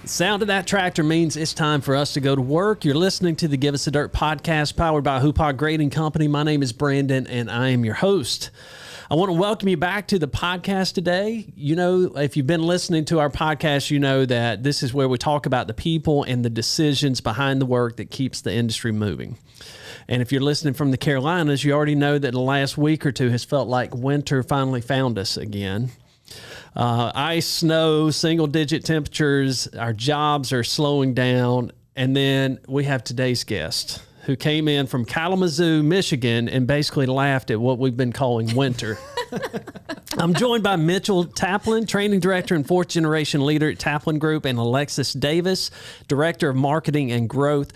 The sound of that tractor means it's time for us to go to work. You're listening to the Give Us a Dirt podcast powered by Hoopah Grading Company. My name is Brandon, and I am your host. I want to welcome you back to the podcast today. You know, if you've been listening to our podcast, you know that this is where we talk about the people and the decisions behind the work that keeps the industry moving. And if you're listening from the Carolinas, you already know that the last week or two has felt like winter finally found us again. Ice, snow, single-digit temperatures, our jobs are slowing down. And then we have today's guest who came in from Kalamazoo, Michigan, and basically laughed at what we've been calling winter. I'm joined by Mitchell Taplin, training director and fourth-generation leader at Taplin Group, and Alexis Davis, director of marketing and growth.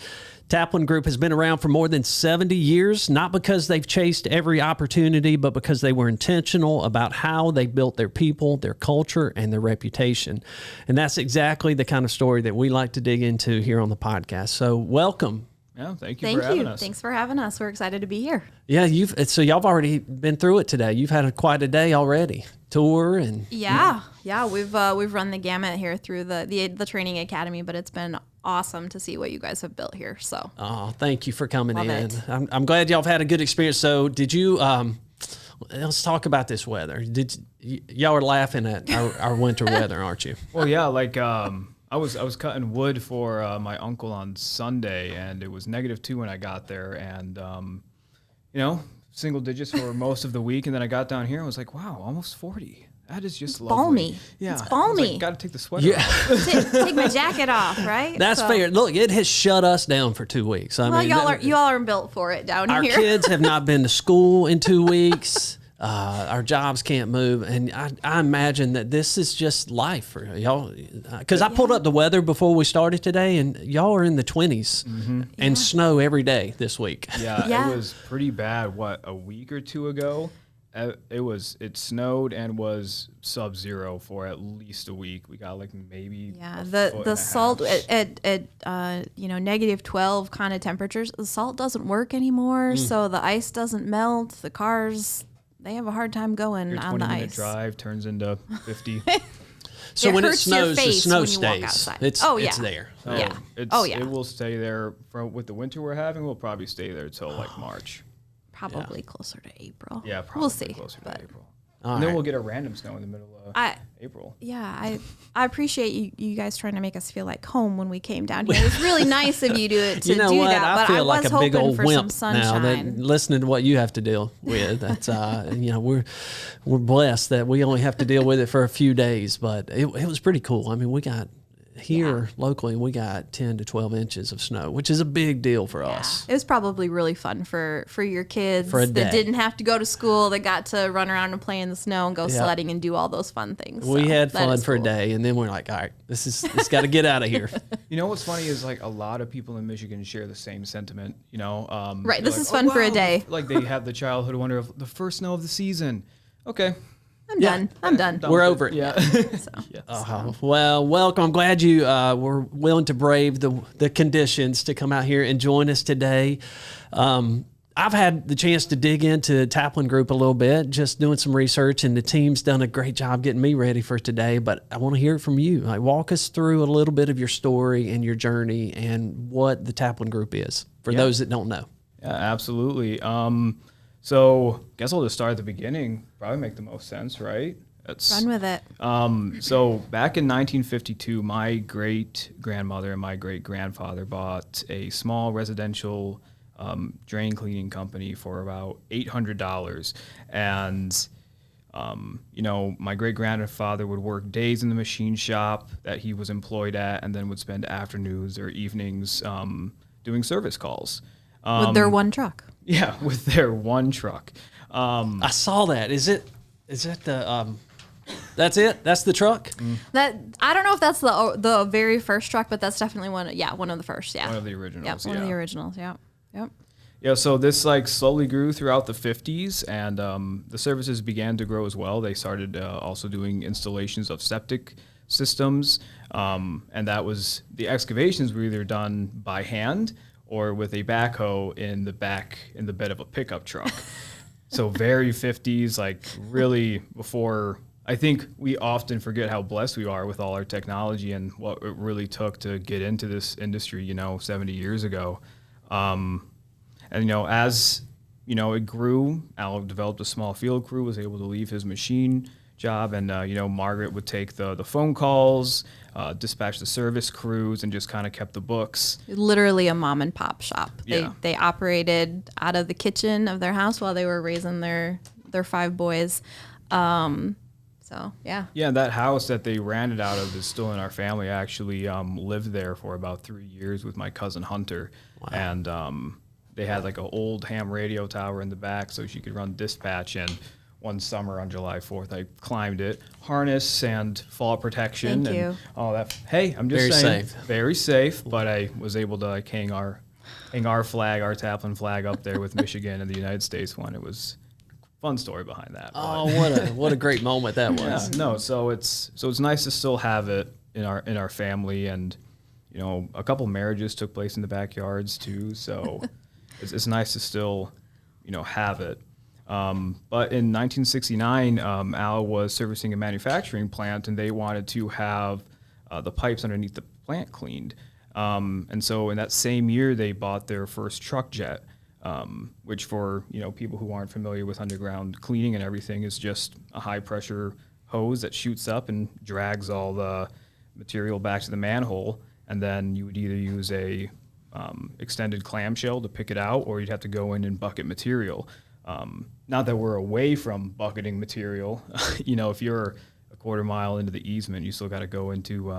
Taplin Group has been around for more than 70 years, not because they've chased every opportunity, but because they were intentional about how they built their people, their culture, and their reputation. And that's exactly the kind of story that we like to dig into here on the podcast. So welcome. Yeah, thank you for having us. Thanks for having us. We're excited to be here. Yeah, so y'all have already been through it today. You've had quite a day already. Tour and yeah. We've run the gamut here through the training academy, but it's been awesome to see what you guys have built here. So thank you for coming Love in. it. I'm glad y'all have had a good experience. So did you? Let's talk about this weather. Y'all are laughing at our winter weather, aren't you? Well, yeah, I was cutting wood for my uncle on Sunday, and it was -2 when I got there, and single digits for most of the week, and then I got down here and was like, wow, almost 40. That is just lovely. Balmy. Yeah, it's balmy. Got to take the sweater off. Take my jacket off, right? That's fair. Look, it has shut us down for 2 weeks. Y'all are built for it down our here. Our kids have not been to school in 2 weeks. Our jobs can't move, and I imagine that this is just life for y'all. Because I pulled up the weather before we started today, and y'all are in the 20s and snow every day this week. Yeah, it was pretty bad. A week or two ago, it snowed and was sub-zero for at least a week. We got maybe the salt at -12 kind of temperatures. The salt doesn't work anymore, so the ice doesn't melt. The cars, they have a hard time going on the ice. Your 20-minute drive turns into 50. So when it hurts your snows, the face snow when you walk stays. outside. It's there. It will stay there with the winter we're having. We'll probably stay there till March. Probably closer to April. Yeah, probably we'll see, closer to April. And then we'll get a random snow in the middle of April. Yeah, I appreciate you guys trying to make us feel like home when we came down here. It was really nice of you to you know do what? that. I but feel I was like a big hoping old for wimp some now. sunshine. Listening to what you have to deal with, that's we're blessed that we only have to deal with it for a few days. But it was pretty cool. I mean, we got. Here locally, we got 10 to 12 inches of snow, which is a big deal for us. It was probably really fun for your kids for a day. That didn't have to go to school, that got to run around and play in the snow and go sledding and do all those fun things. We had fun for a day, and then we're like, all right, it's got to get out of here. You know what's funny is a lot of people in Michigan share the same sentiment. Right, this is fun for a day. They have the childhood wonder of the first snow of the season. Okay. I'm done. We're over it. Yeah. Well, welcome. I'm glad you were willing to brave the conditions to come out here and join us today. I've had the chance to dig into Taplin Group a little bit, just doing some research, and the team's done a great job getting me ready for today. But I want to hear it from you. Walk us through a little bit of your story and your journey and what the Taplin Group is for those that don't know. Yeah, absolutely. So I guess I'll just start at the beginning. Probably make the most sense, right? Run with it. So back in 1952, my great-grandmother and my great-grandfather bought a small residential drain cleaning company for about $800. And, my great-grandfather would work days in the machine shop that he was employed at, and then would spend afternoons or evenings doing service calls. With their one truck. Yeah, with their one truck. I saw that. Is that the that's it? That's the truck? That I don't know if that's the very first truck, but that's definitely one. Yeah, one of the first. Yeah, one of the originals. Yeah, one of the originals. Yeah, yep. Yeah, so this slowly grew throughout the 50s, and the services began to grow as well. They started also doing installations of septic systems, and that was the excavations were either done by hand or with a backhoe in the bed of a pickup truck. So very 50s, really before I think we often forget how blessed we are with all our technology and what it really took to get into this industry, 70 years ago. And, as, it grew, Al developed a small field crew, was able to leave his machine job, and, Margaret would take the phone calls, dispatch the service crews, and just kind of kept the books. Literally a mom and pop shop. Yeah. They operated out of the kitchen of their house while they were raising their 5 boys. So, yeah. Yeah, that house that they ran it out of is still in our family. I actually lived there for about 3 years with my cousin Hunter. Wow. And they had like an old ham radio tower in the back so she could run dispatch. And one summer on July 4th, I climbed it, harness and fall protection. Thank and you. all that. Hey, I'm just saying, very safe. But I was able to hang our flag, our Taplin flag up there with Michigan and the United States one. It was fun story behind that. Oh, what a great moment that was. Yeah, no, so it's nice to still have it in our family, and a couple marriages took place in the backyards too. So it's nice to still have it. But in 1969, Al was servicing a manufacturing plant, and they wanted to have the pipes underneath the plant cleaned. And so in that same year, they bought their first truck jet. Which for people who aren't familiar with underground cleaning and everything is just a high pressure hose that shoots up and drags all the material back to the manhole, and then you would either use a extended clamshell to pick it out, or you'd have to go in and bucket material. Not that we're away from bucketing material. If you're a quarter mile into the easement, you still got to go into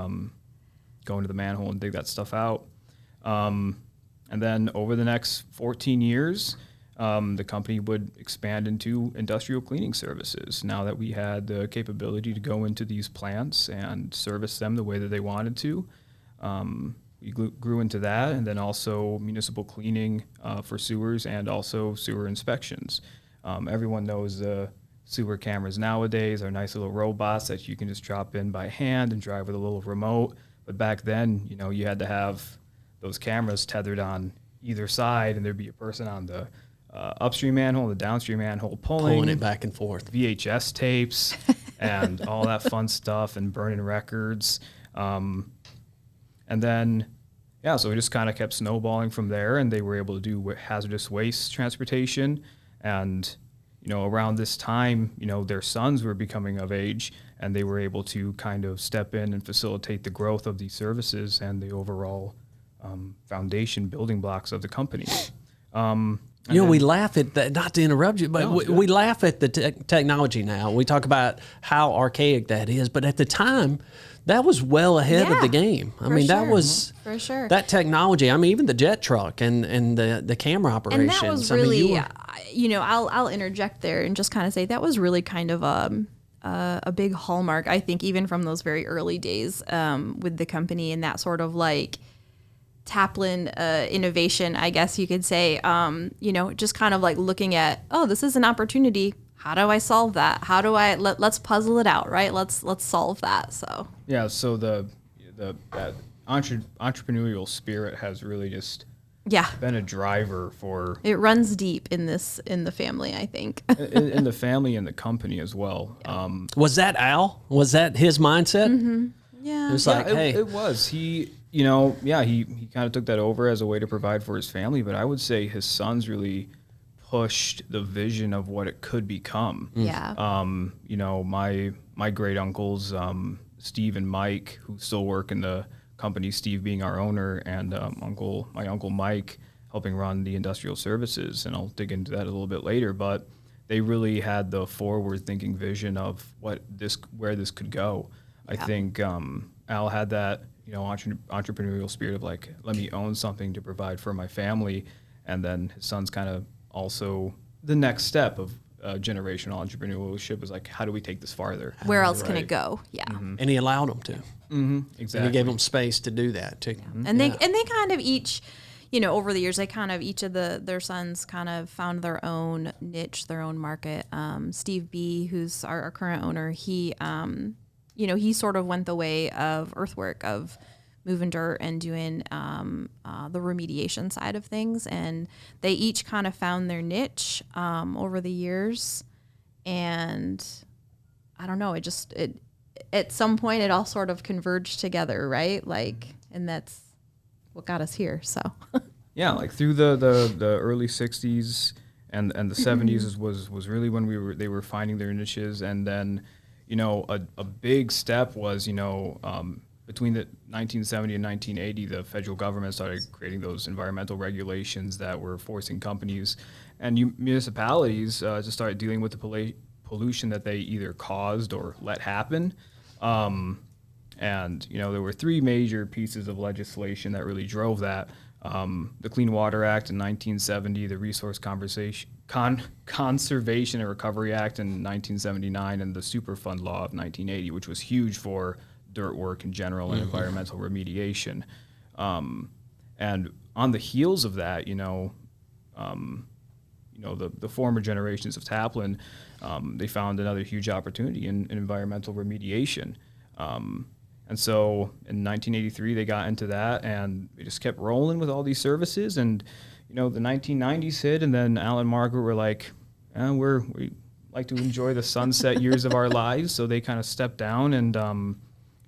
the manhole and dig that stuff out. And then over the next 14 years, the company would expand into industrial cleaning services. Now that we had the capability to go into these plants and service them the way that they wanted to, we grew into that, and then also municipal cleaning for sewers and also sewer inspections. Everyone knows the sewer cameras nowadays are nice little robots that you can just drop in by hand and drive with a little remote. But back then, you had to have those cameras tethered on either side, and there'd be a person on the upstream manhole, the downstream manhole, pulling it back and forth. VHS tapes and all that fun stuff, and burning records. And then, so it just kind of kept snowballing from there, and they were able to do hazardous waste transportation. And, around this time, their sons were becoming of age, and they were able to kind of step in and facilitate the growth of these services and the overall foundation building blocks of the company. We laugh at that, not to interrupt you, but we laugh at the technology now. We talk about how archaic that is, but at the time, that was well ahead of the game. I mean, that was for sure. That technology. I mean, even the jet truck and the camera operations. And that was really, I'll interject there and just kind of say that was really kind of a big hallmark, I think, even from those very early days with the company, and that sort of like Taplin innovation, I guess you could say, just kind of like looking at, this is an opportunity. How do I solve that? How do I let's puzzle it out, right? Let's solve that. So so that entrepreneurial spirit has really just been a driver for. It runs deep in the family, I think. in the family and the company as well. Yeah. Was that Al? Was that his mindset? Mm-hmm. Yeah, it was like, hey, it was he. He kind of took that over as a way to provide for his family, but I would say his sons really pushed the vision of what it could become. Yeah. My great uncles, Steve and Mike, who still work in the company, Steve being our owner, and my uncle Mike helping run the industrial services, and I'll dig into that a little bit later, but they really had the forward-thinking vision of where this could go. Yeah. I think Al had that entrepreneurial spirit of like, let me own something to provide for my family, and then his son's kind of also the next step of generational entrepreneurship is like, how do we take this farther? Where else can it go? Yeah. Mm-hmm. And he allowed them to. Mm-hmm. Exactly. And he gave them space to do that too. Yeah. And they kind of each, over the years, each of their sons kind of found their own niche, their own market. Steve B., who's our current owner, he sort of went the way of earthwork, of moving dirt and doing the remediation side of things. And they each kind of found their niche over the years. And I don't know, it at some point it all sort of converged together, right? Like, and that's what got us here. So yeah, like through the early 60s and the 70s was really when they were finding their niches. And then, a big step was, between the 1970 and 1980, the federal government started creating those environmental regulations that were forcing companies and municipalities to start dealing with the pollution that they either caused or let happen. And there were three major pieces of legislation that really drove that. The Clean Water Act in 1970, the Resource Conservation and Recovery Act in 1979, and the Superfund Law of 1980, which was huge for dirt work in general and environmental remediation. And on the heels of that, the former generations of Taplin, they found another huge opportunity in environmental remediation. And so in 1983, they got into that, and they just kept rolling with all these services. And, the 1990s hit, and then Al and Margaret were like, we like to enjoy the sunset years of our lives. So they kind of stepped down, and,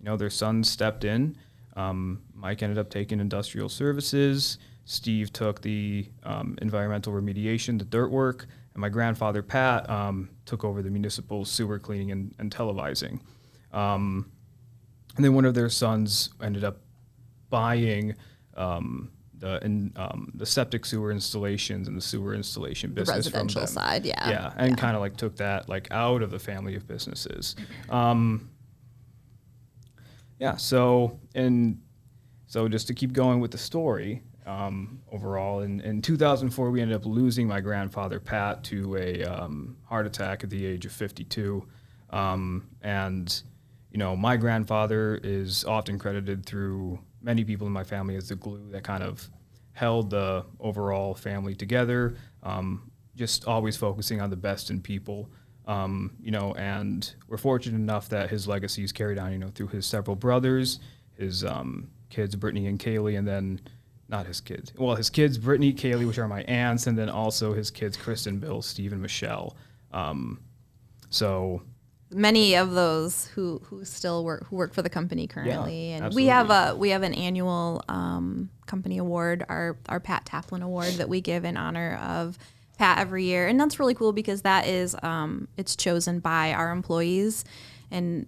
their son stepped in. Mike ended up taking industrial services. Steve took the environmental remediation, the dirt work, and my grandfather, Pat, took over the municipal sewer cleaning and televising. And then one of their sons ended up buying the septic sewer installations and the sewer installation business the residential from them. side, yeah. Yeah, and kind of like took that like out of the family of businesses. So just to keep going with the story, overall, in 2004, we ended up losing my grandfather, Pat, to a heart attack at the age of 52. And my grandfather is often credited through many people in my family as the glue that kind of held the overall family together, just always focusing on the best in people. And we're fortunate enough that his legacy is carried on, through his several brothers, his kids, Brittany and Kaylee, and then his kids, Brittany, Kaylee, which are my aunts, and then also his kids, Kristen, Bill, Steve, and Michelle. So many of those who still work for the company currently, and absolutely. we have an annual company award, our Pat Taplin Award, that we give in honor of Pat every year, and that's really cool because that is it's chosen by our employees, and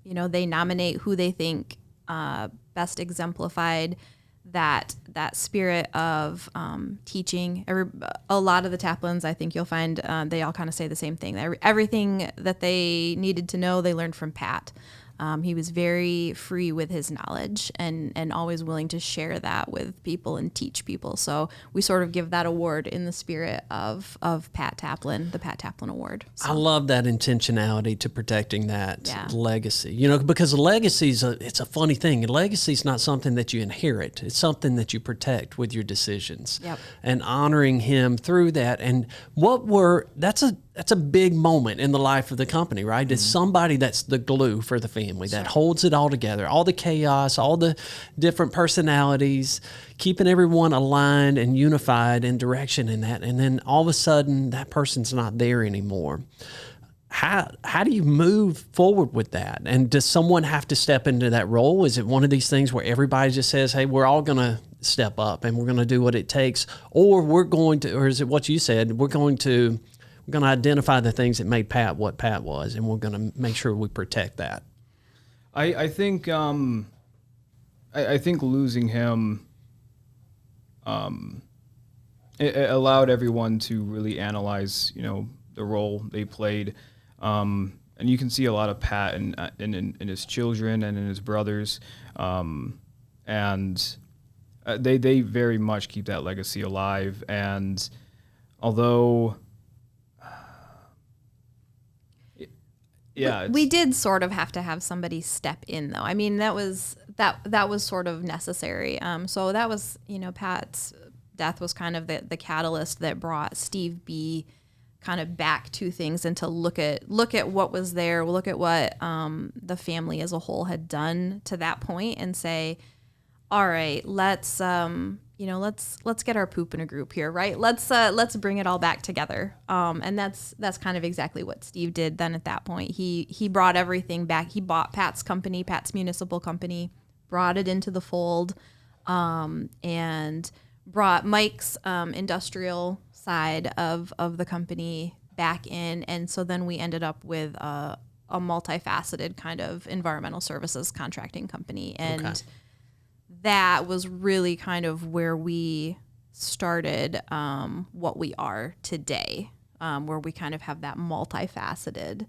they nominate who they think best exemplified that spirit of teaching. A lot of the Taplins, I think you'll find, they all kind of say the same thing. Everything that they needed to know, they learned from Pat. He was very free with his knowledge and always willing to share that with people and teach people. So we sort of give that award in the spirit of Pat Taplin, the Pat Taplin Award. So. I love that intentionality to protecting that legacy, because legacy it's a funny thing. Legacy is not something that you inherit. It's something that you protect with your decisions. Yep. And honoring him through that. And that's a big moment in the life of the company, right? It's somebody that's the glue for the family, that holds it all together, all the chaos, all the different personalities, keeping everyone aligned and unified in direction in that. And then all of a sudden, that person's not there anymore. How do you move forward with that? And does someone have to step into that role? Is it one of these things where everybody just says, hey, we're all going to step up and we're going to do what it takes? Or is it what you said, we're going to identify the things that made Pat what Pat was, and we're going to make sure we protect that? I think losing him, it allowed everyone to really analyze, the role they played, and you can see a lot of Pat in his children and in his brothers, and they very much keep that legacy alive. And although we did sort of have to have somebody step in, though. I mean, that was sort of necessary. So that was, Pat's death was kind of the catalyst that brought Steve B kind of back to things and to look at what was there, look at what the family as a whole had done to that point, and say, all right, let's let's get our poop in a group here, right? Let's bring it all back together. And that's kind of exactly what Steve did then at that point. He brought everything back. He bought Pat's company, Pat's municipal company, brought it into the fold, and brought Mike's industrial side of the company back in. And so then we ended up with a multifaceted kind of environmental services contracting company. And that was really kind of where we started what we are today, where we kind of have that multifaceted,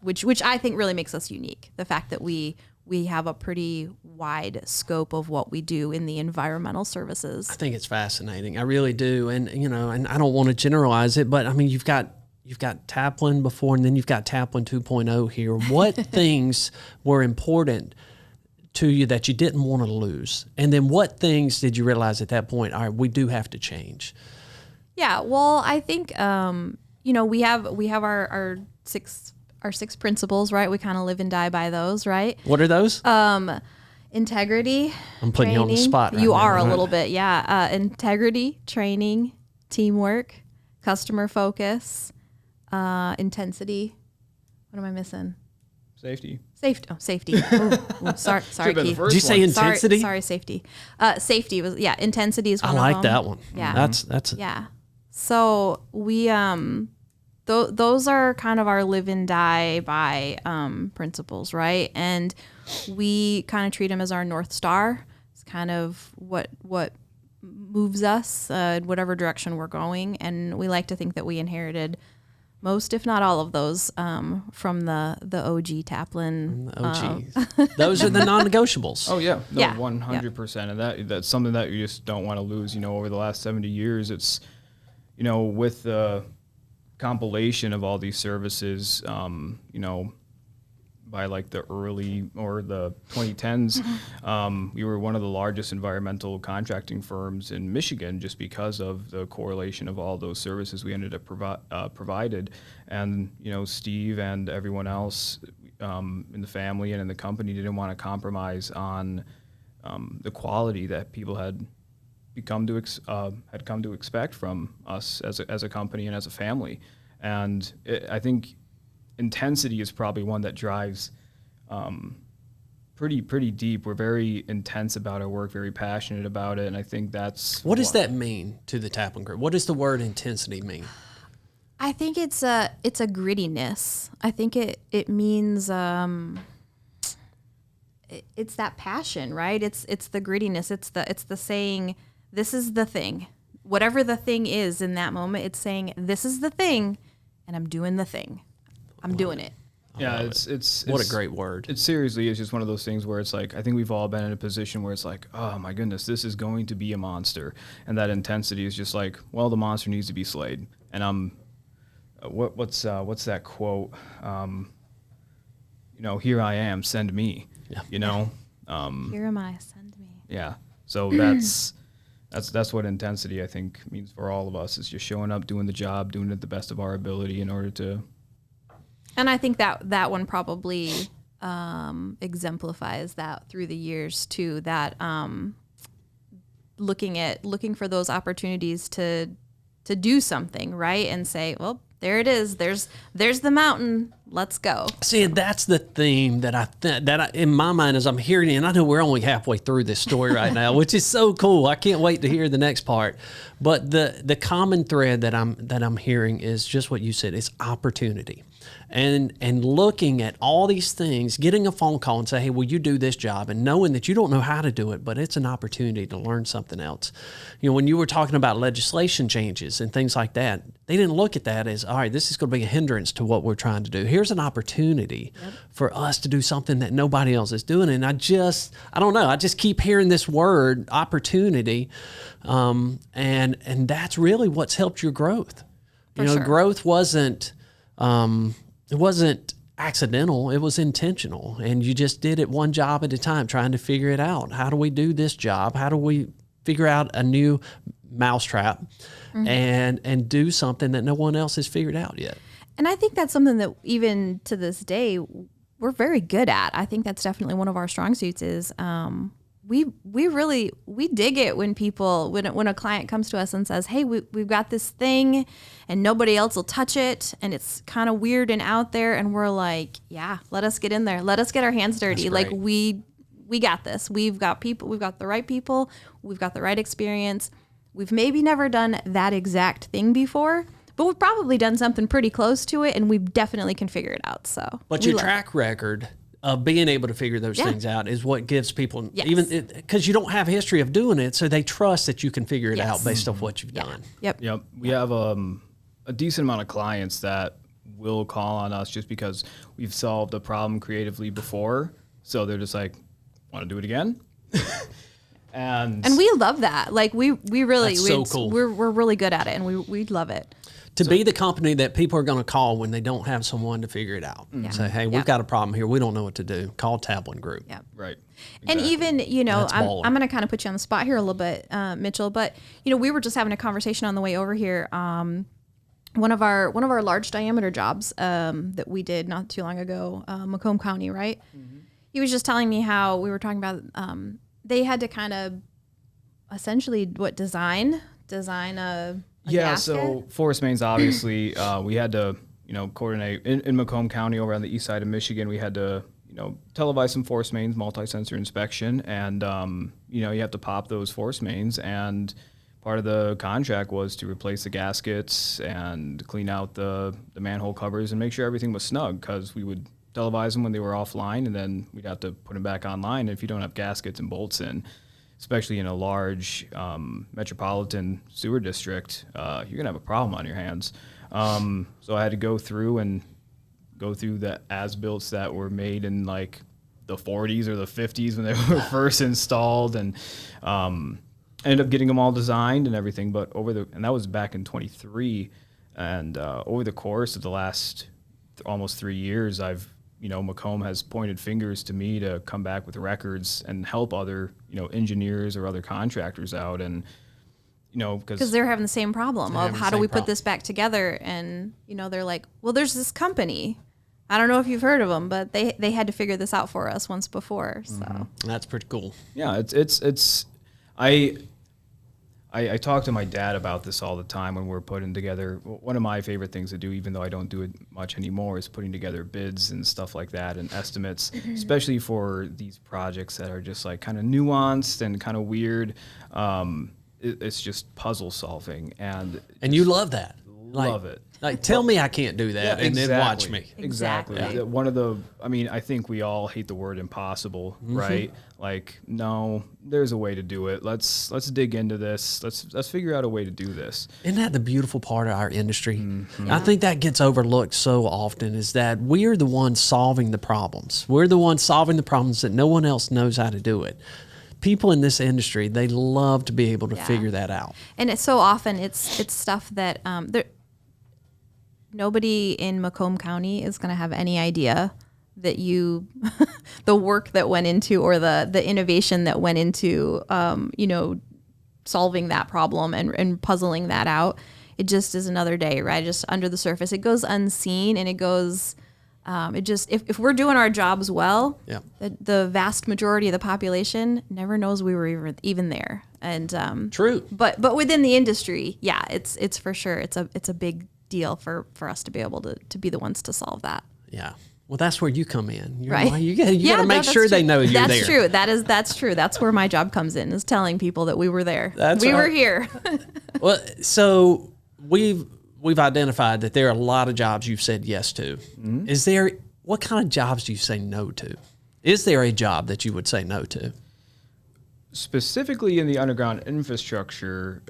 which I think really makes us unique. The fact that we have a pretty wide scope of what we do in the environmental services. I think it's fascinating. I really do. And, and I don't want to generalize it, but I mean, you've got Taplin before, and then you've got Taplin 2.0 here. What things were important to you that you didn't want to lose? And then what things did you realize at that point, all right, we do have to change? Yeah, well, I think, we have our six principles, right? We kind of live and die by those, right? What are those? Integrity. I'm putting you on the spot right You now. are a little bit, yeah. Integrity, training, teamwork, customer focus, intensity. What am I missing? Safety. Safety. Sorry, Keith. Did you say intensity? Sorry, safety. Safety was, intensity is one of them. I like that one. Yeah. That's yeah. So we, those are kind of our live and die by principles, right? And we kind of treat them as our North Star. It's kind of what moves us in whatever direction we're going. And we like to think that we inherited most, if not all of those, from the OG Taplin. Those are the non-negotiables. Oh yeah, no, Yeah. 100%. And that's something that you just don't want to lose. Over the last 70 years, it's, with the compilation of all these services, by like the early or the 2010s, we were one of the largest environmental contracting firms in Michigan just because of the correlation of all those services we ended up provided. And, Steve and everyone else in the family and in the company didn't want to compromise on the quality that people had come to expect from us as a company and as a family. And I think intensity is probably one that drives pretty deep. We're very intense about our work, very passionate about it, and I think that's what does that mean to the Taplin Group? What does the word intensity mean? I think it's a grittiness. I think it means it's that passion, right? It's the grittiness. It's the saying, this is the thing. Whatever the thing is in that moment, it's saying, this is the thing, and I'm doing the thing. I'm doing it. Yeah, it's what a great word. It seriously is just one of those things where it's like, I think we've all been in a position where it's like, oh my goodness, this is going to be a monster. And that intensity is just like, well, the monster needs to be slayed. And what's that quote? Here I am, send me. Yeah. Here am I, send me. Yeah. So that's what intensity, I think, means for all of us, is just showing up, doing the job, doing it the best of our ability in order to. And I think that one probably exemplifies that through the years too. That looking for those opportunities to do something, right, and say, well, there it is. There's the mountain. Let's go. See, that's the theme that I in my mind as I'm hearing it, and I know we're only halfway through this story right now, which is so cool. I can't wait to hear the next part. But the common thread that I'm hearing is just what you said. It's opportunity. And looking at all these things, getting a phone call and say, hey, will you do this job? And knowing that you don't know how to do it, but it's an opportunity to learn something else. When you were talking about legislation changes and things like that, they didn't look at that as, all right, this is going to be a hindrance to what we're trying to do. Here's an opportunity for us to do something that nobody else is doing. And I don't know, I just keep hearing this word, opportunity. And that's really what's helped your growth. Sure. Growth wasn't accidental. It was intentional. And you just did it one job at a time, trying to figure it out. How do we do this job? How do we figure out a new mousetrap and do something that no one else has figured out yet? And I think that's something that even to this day, we're very good at. I think that's definitely one of our strong suits is we dig it when when a client comes to us and says, hey, we've got this thing and nobody else will touch it and it's kind of weird and out there, and we're like, yeah, let us get in there, let us get our hands dirty. Like we got this. We've got people, we've got the right people, we've got the right experience. We've maybe never done that exact thing before, but we've probably done something pretty close to it, and we definitely can figure it out. So, but your track record of being able to figure those things out is what gives people, even because you don't have a history of doing it, so they trust that you can figure it out based off what you've done. Yep. We have a decent amount of clients that will call on us just because we've solved a problem creatively before, so they're just like, want to do it again? and we love that. Like we really, cool. We're really good at it, and we love it. To be the company that people are going to call when they don't have someone to figure it out. Say, hey, we've got a problem here. We don't know what to do. Call Taplin Group. Yeah. Right. Exactly. And even, I'm going to kind of put you on the spot here a little bit, Mitchell, but we were just having a conversation on the way over here. One of our large diameter jobs that we did not too long ago, Macomb County, right? Mm-hmm. He was just telling me how we were talking about they had to kind of essentially design a gasket? So forest mains, obviously, we had to, coordinate in Macomb County over on the east side of Michigan. We had to, televise some forest mains, multi-sensor inspection, and you have to pop those forest mains. And part of the contract was to replace the gaskets and clean out the manhole covers and make sure everything was snug, because we would televise them when they were offline, and then we'd have to put them back online. And if you don't have gaskets and bolts in, especially in a large metropolitan sewer district, you're going to have a problem on your hands. So I had to go through the as-builts that were made in like the 40s or the 50s when they were first installed, and ended up getting them all designed and everything. But and that was back in 23. And over the course of the last almost 3 years, Macomb has pointed fingers to me to come back with records and help other, engineers or other contractors out. And, because they're having the same problem of how do we put this back together? And, they're like, well, there's this company. I don't know if you've heard of them, but they had to figure this out for us once before. So that's pretty cool. Yeah, I talk to my dad about this all the time when we're putting together. One of my favorite things to do, even though I don't do it much anymore, is putting together bids and stuff like that and estimates, especially for these projects that are just like kind of nuanced and kind of weird. It's just puzzle solving. And you love that. Love it. Like, tell me I can't do that, and then watch me. Exactly. Yeah. I think we all hate the word impossible, right? Like, no, there's a way to do it. Let's dig into this. Let's figure out a way to do this. Isn't that the beautiful part of our industry? Mm-hmm. I think that gets overlooked so often, is that we're the ones solving the problems. We're the ones solving the problems that no one else knows how to do it. People in this industry, they love to be able to figure that out. And it's so often it's stuff that nobody in Macomb County is going to have any idea that the work that went into, or the innovation that went into, solving that problem and puzzling that out. It just is another day, right? Just under the surface. It goes unseen, and it goes, if we're doing our jobs well, the vast majority of the population never knows we were even there. And true. But within the industry, it's for sure. It's a big deal for us to be able to be the ones to solve that. Yeah. Well, that's where you come in. Right. You got to make sure they know you're there. That's true. That's true. That's where my job comes in, is telling people that we were there. We were here. Well, so we've identified that there are a lot of jobs you've said yes to. Mm-hmm. What kind of jobs do you say no to? Is there a job that you would say no to? Specifically in the underground infrastructure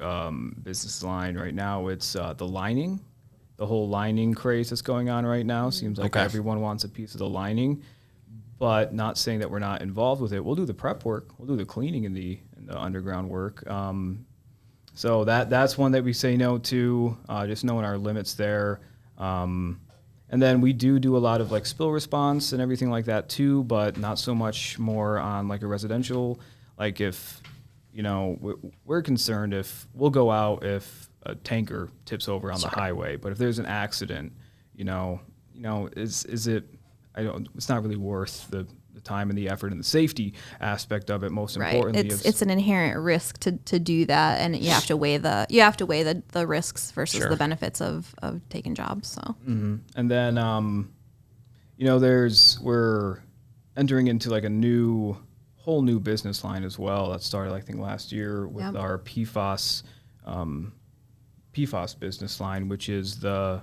business line right now, it's the lining. The whole lining craze that's going on right now. Seems like everyone wants a piece of the lining, but not saying that we're not involved with it. We'll do the prep work. We'll do the cleaning in the underground work. So that's one that we say no to, just knowing our limits there. And then we do a lot of like spill response and everything like that too, but not so much more on like a residential. Like if, we're concerned if we'll go out if a tanker tips over on the highway, but if there's an accident, is it, it's not really worth the time and the effort and the safety aspect of it. Most Right. importantly, It's an inherent risk to do that, and you have to weigh the risks versus Sure. the benefits of taking jobs. So and then we're entering into like a whole new business line as well that started I think last year with Yep. our PFAS business line, which is the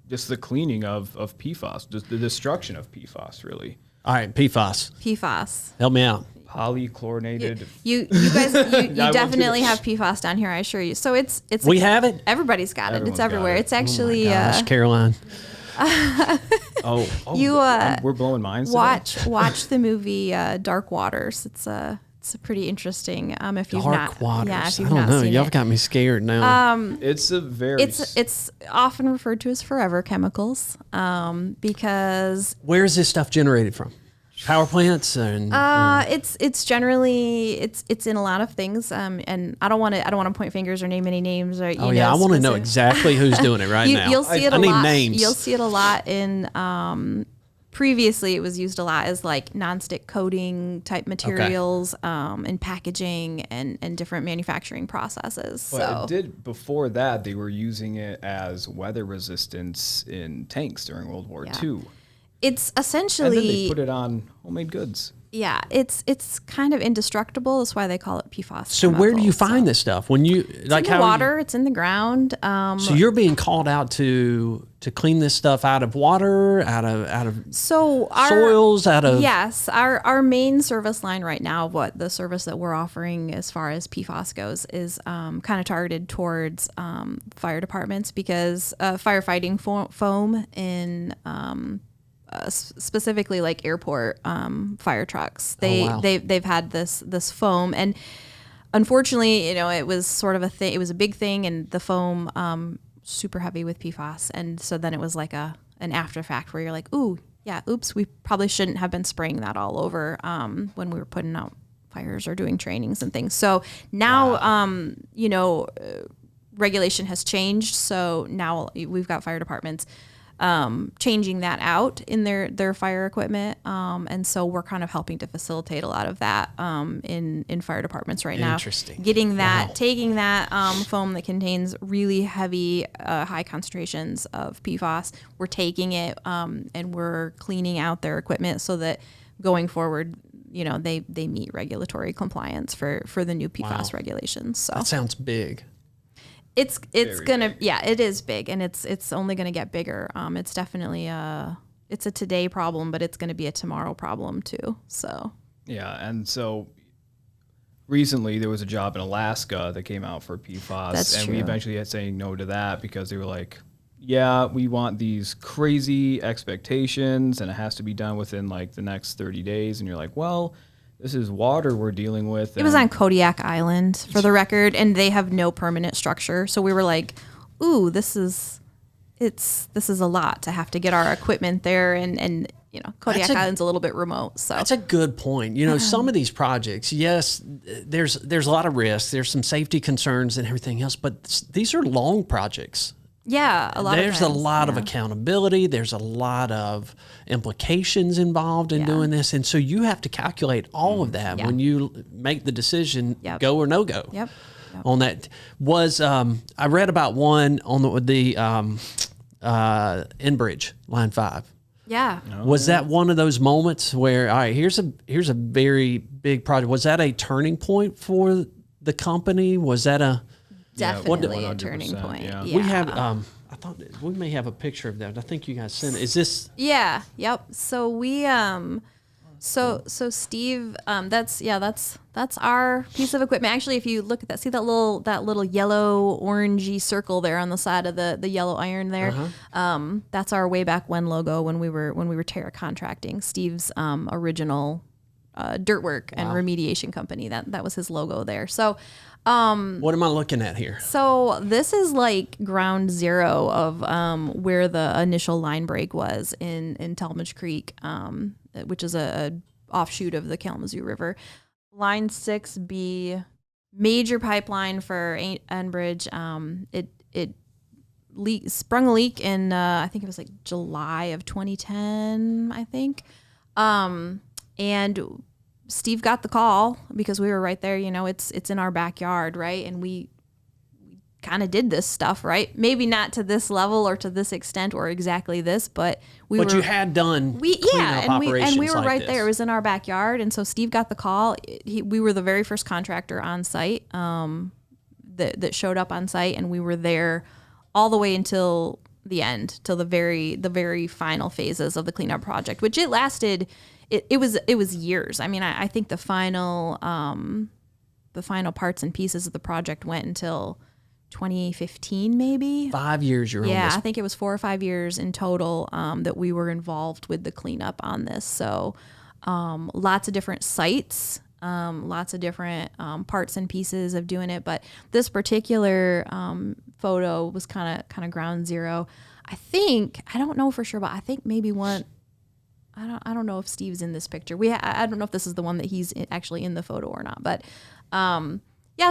just the cleaning of PFAS, just the destruction of PFAS, really. All right, PFAS. help me out. Polychlorinated. You guys you I won't do definitely that. have PFAS down here, I assure you. So it's We have it. everybody's got it. Everyone's It's got everywhere. it. It's actually Gosh, Caroline. Oh, You, we're blowing minds. watch the movie Dark Waters. It's a pretty interesting. If you've Dark not, waters. yeah, if I you've don't not know. seen Y'all it. got me scared now. It's a very. It's often referred to as forever chemicals, because Where is this stuff generated from? Power plants and it's generally it's in a lot of things. And I don't want to point fingers or name any names or I want to know specific- exactly who's doing it right now. You'll see it I a need lot. names. You'll see it a lot in. Previously, it was used a lot as like nonstick coating type materials, in packaging and different manufacturing processes. But So it did before that. They were using it as weather resistance in tanks during World War II, it's and then they essentially put it on homemade goods. it's kind of indestructible. That's why they call it PFAS. So where do you chemicals. find this stuff when you like It's in the water? It's in the ground. So you're being called out to clean this stuff out of water, out of So our soils, out of yes, our main service line right now, what the service that we're offering as far as PFAS goes, is kind of targeted towards fire departments, because firefighting foam in specifically like airport fire trucks. wow. They've had this foam, and unfortunately, it was sort of a thing. It was a big thing, and the foam super heavy with PFAS, and so then it was like an after fact where you're like, ooh, yeah, oops, we probably shouldn't have been spraying that all over when we were putting out fires or doing trainings and things. So now, regulation has changed. So now we've got fire departments changing that out in their fire equipment. And so we're kind of helping to facilitate a lot of that in fire departments right now. Interesting. Getting that, taking that foam that contains really heavy, high concentrations of PFAS, we're taking it and we're cleaning out their equipment so that going forward, they meet regulatory compliance for the new PFAS regulations. So that sounds big. it's Very gonna it is big, and it's only gonna get bigger. It's definitely it's a today problem, but it's gonna be a tomorrow problem too. So Yeah, and so recently there was a job in Alaska that came out for PFAS, That's and true. we eventually had to say no to that because they were like, yeah, we want these crazy expectations and it has to be done within like the next 30 days. And you're like, well, this is water we're dealing with. it was on Kodiak Island, for the record, and they have no permanent structure. So we were like, ooh, this is a lot to have to get our equipment there, and Kodiak Island's a little bit remote. So That's a good point. Some of these projects, yes, there's a lot of risk. There's some safety concerns and everything else, but these are long projects. yeah, There's a times, lot of yeah. accountability. There's a lot of implications involved in Yeah. doing this. And so you have to calculate all of that Yeah. when you make the decision, Yep. go or no go. Yep. On that I read about one on the Enbridge Line 5. Yeah. Was that one of those moments where, all right, here's a very big project. Was that a turning point for the company? Was that Definitely a 100%, turning point. yeah. we have, I thought we may have a picture of that. I think you guys sent it. Is this, Yeah. Yep. So we so Steve, that's our piece of equipment. Actually, if you look at that, see that little yellow orangey circle there on the side of the yellow iron there. That's our way back when logo when we were Terra Contracting. Steve's original dirt work and remediation company. That was his logo there. So what am I looking at here? So this is like ground zero of where the initial line break was in Talmadge Creek, which is a offshoot of the Kalamazoo River. Line 6B, major pipeline for Enbridge. It sprung a leak in I think it was like July of 2010, I think. And Steve got the call because we were right there. You know, it's in our backyard, right? And we kind of did this stuff, right? Maybe not to this level or to this extent or exactly this, but you had done cleanup operations and we were like right this. there. It was in our backyard, and so Steve got the call. We were the very first contractor on site that showed up on site, and we were there all the way until the end, till the very final phases of the cleanup project, which it lasted. It was years. I mean, I think the final parts and pieces of the project went until 2015, maybe 5 years. You're on this. I think it was 4 or 5 years in total that we were involved with the cleanup on this. So lots of different sites, lots of different parts and pieces of doing it. But this particular photo was kind of ground zero. I don't know for sure, but I think maybe one. I don't know if Steve's in this picture. I don't know if this is the one that he's actually in the photo or not, but.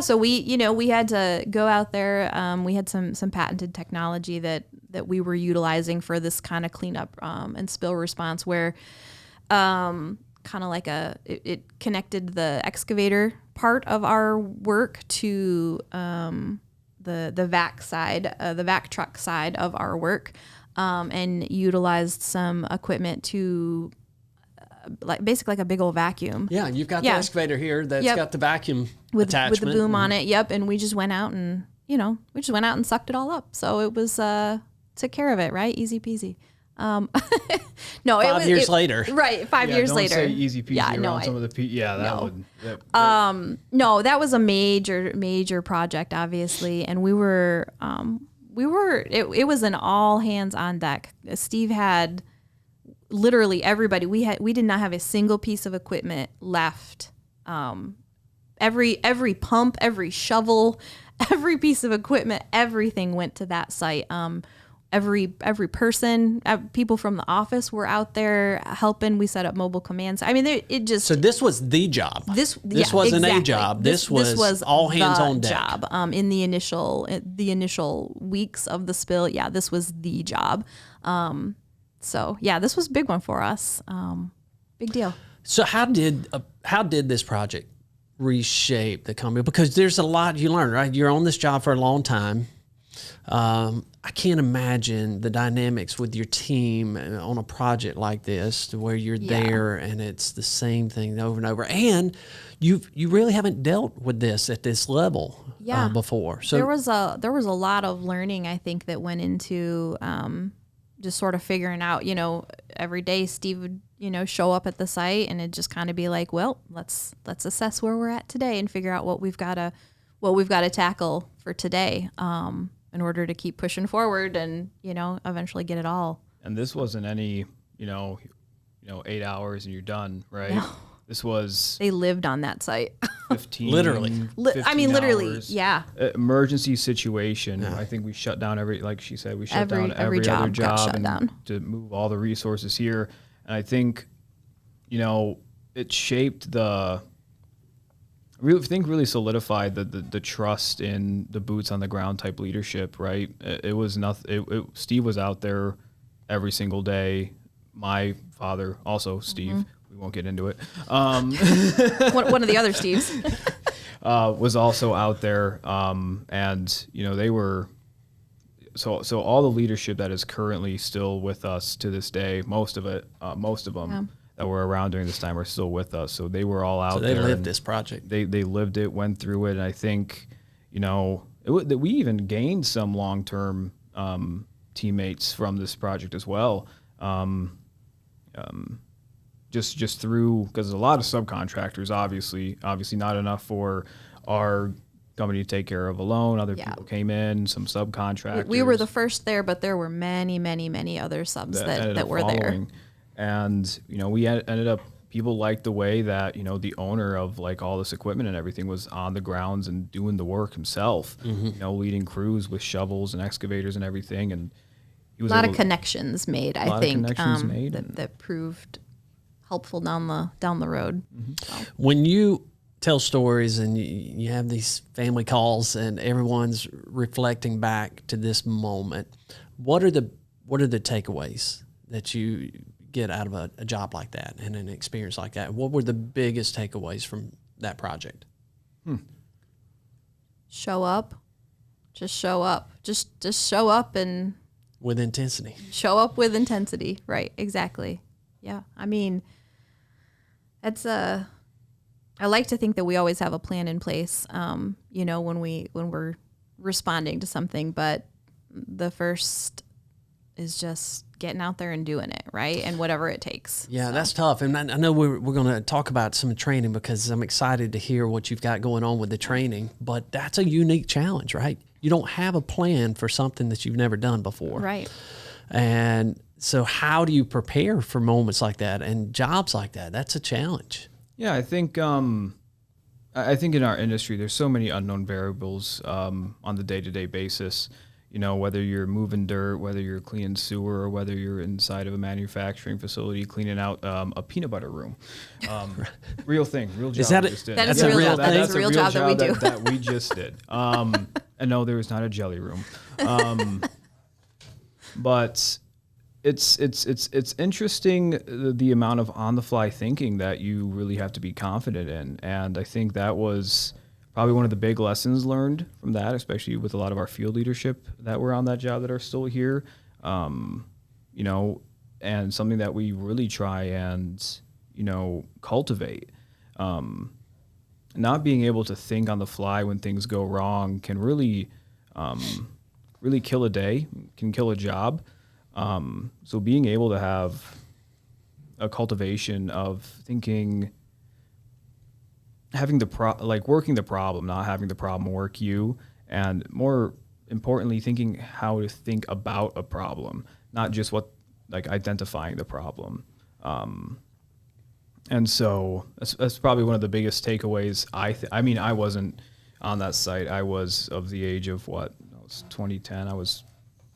So we had to go out there. We had some patented technology that we were utilizing for this kind of cleanup and spill response, where kind of like it connected the excavator part of our work to the vac side, the vac truck side of our work, and utilized some equipment to. Basically like a big old vacuum. Yeah, you've got the excavator here that's got the vacuum attachment. With the boom on it. Yep, and we just went out and sucked it all up. So it was took care of it, right? Easy peasy. No, 5 years later. Right, 5 years later. Don't say easy peasy around some of the no, that was a major project, obviously, and we were it was an all hands on deck. Steve had literally everybody. We did not have a single piece of equipment left. Every pump, every shovel, every piece of equipment, everything went to that site. Every person, people from the office were out there helping. We set up mobile commands. I mean, it just. So this was the job. This wasn't a job. This was all hands on deck. Job. In the initial weeks of the spill, this was the job. So this was a big one for us. Big deal. So how did this project reshape the company? Because there's a lot you learn, right? You're on this job for a long time. I can't imagine the dynamics with your team on a project like this, to where you're there and it's the same thing over and over. And you really haven't dealt with this at this level before. So there was a lot of learning, I think, that went into just sort of figuring out, every day Steve would, show up at the site, and it'd just kind of be like, well, let's assess where we're at today and figure out what we've got to tackle for today, in order to keep pushing forward and, eventually get it all. And this wasn't any, 8 hours and you're done, right? No. This was. They lived on that site. 15. Literally. 15 literally, hours. yeah. Emergency situation. Yeah. I think we shut down like she said, we shut down every job other job shut down. To move all the resources here. And I think, it shaped really solidified the trust in the boots on the ground type leadership, right? It was nothing. Steve was out there every single day. My father, also Steve, we won't get into it. One of the other Steves was also out there, and they were. So all the leadership that is currently still with us to this day, most of them that were around during this time are still with us. So they were all out there. So they lived this project. They lived it, went through it, and I think we even gained some long-term teammates from this project as well. Just through, because a lot of subcontractors, obviously not enough for our company to take care of alone. Other people came in, some subcontractors. We were the first there, but there were many other subs that were following. there. And, we ended up, people liked the way that, the owner of like all this equipment and everything was on the grounds and doing the work himself, leading crews with shovels and excavators and everything. And he was a lot of connections made, I think, made that proved helpful down the road. When you tell stories and you have these family calls and everyone's reflecting back to this moment. What are the takeaways that you get out of a job like that and an experience like that? What were the biggest takeaways from that project? Show up. Just show up. Just show up and With intensity. show up with intensity. Right. Exactly. Yeah. I mean, that's I like to think that we always have a plan in place, you know, when we're responding to something, but the first is just getting out there and doing it, right? And whatever it takes. Yeah, So, that's tough. And I know we're going to talk about some training because I'm excited to hear what you've got going on with the training, but that's a unique challenge, right? You don't have a plan for something that you've never done before. right. And so how do you prepare for moments like that and jobs like that? That's a challenge. Yeah, I think in our industry, there's so many unknown variables on the day-to-day basis. You know, whether you're moving dirt, whether you're cleaning sewer, or whether you're inside of a manufacturing facility cleaning out a peanut butter room. Real thing, real job. Is that we a- just did. That is That's a real thing? That's a real job that we do. That we just did. And no, there was not a jelly room. But it's interesting the amount of on-the-fly thinking that you really have to be confident in. And I think that was probably one of the big lessons learned from that, especially with a lot of our field leadership that were on that job that are still here. You know, and something that we really try and, you know, cultivate. Not being able to think on the fly when things go wrong can really kill a day, can kill a job. So being able to have a cultivation of thinking, having working the problem, not having the problem work you, and more importantly, thinking how to think about a problem, not just identifying the problem. And so that's probably one of the biggest takeaways. I mean, I wasn't on that site. I was of the age of what? It was 2010. I was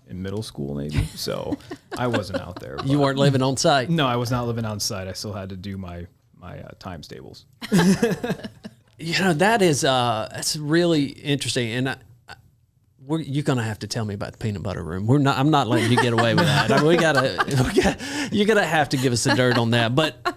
in middle school maybe. So I wasn't out there. You weren't living on site. No, I was not living on site. I still had to do my times tables. You know, that's really interesting. And you're going to have to tell me about the peanut butter room. I'm not letting you get away with that. You're going to have to give us the dirt on that. But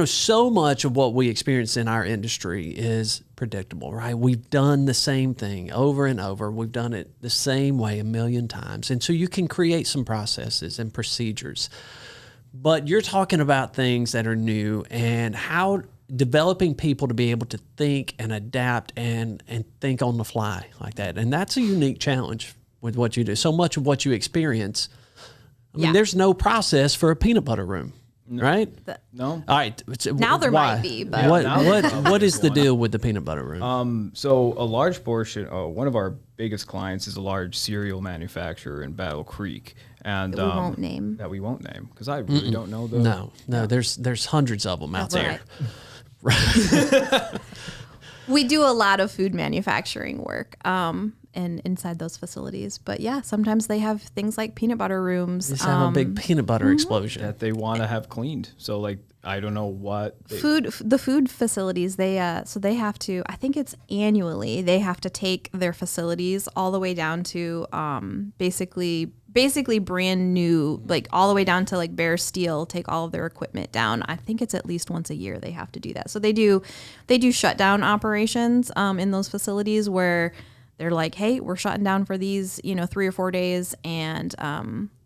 so much of what we experience in our industry is predictable, right? We've done the same thing over and over. We've done it the same way a million times. And so you can create some processes and procedures. But you're talking about things that are new and how developing people to be able to think and adapt and think on the fly like that. And that's a unique challenge with what you do. So much of what you experience, I mean, there's no process for a peanut butter room. Right? No. All right. Now there Why? might be, but What is the deal with the peanut butter room? So a large portion, one of our biggest clients is a large cereal manufacturer in Battle Creek, and we won't name. that we won't name because I really don't know the. No. There's hundreds of them out there. Right. We do a lot of food manufacturing work. And inside those facilities. But yeah, sometimes they have things like peanut butter rooms. Just have a big peanut butter explosion. that they want to have cleaned. So I don't know what The food facilities, they have to, I think it's annually, they have to take their facilities all the way down to basically brand new, like all the way down to like bare steel, take all of their equipment down. I think it's at least once a year they have to do that. So they do shutdown operations in those facilities where they're like, hey, we're shutting down for these, 3 or 4 days. And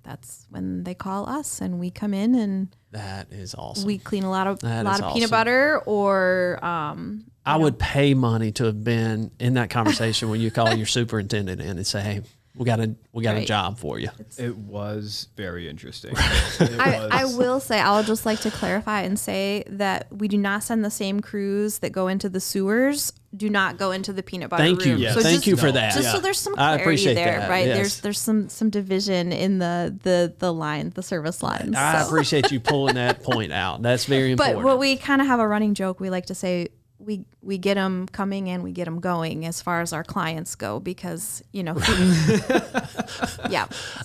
that's when they call us and we come in and That is awesome. we clean a lot of awesome. peanut butter or I would pay money to have been in that conversation when you call your superintendent in and say, hey, we got a Right. job for you. it was very interesting. I will say, I'll just like to clarify and say that we do not send the same crews that go into the sewers, do not go into the peanut butter Thank you. room. Yes. So Thank just, you for that. Just so there's some I clarity appreciate there, that. right? Yes. There's some division in the line, the service lines. I So. appreciate you pulling that point out. That's very important. But what we kind of have a running joke, we like to say, we get them coming and we get them going as far as our clients go because, yeah.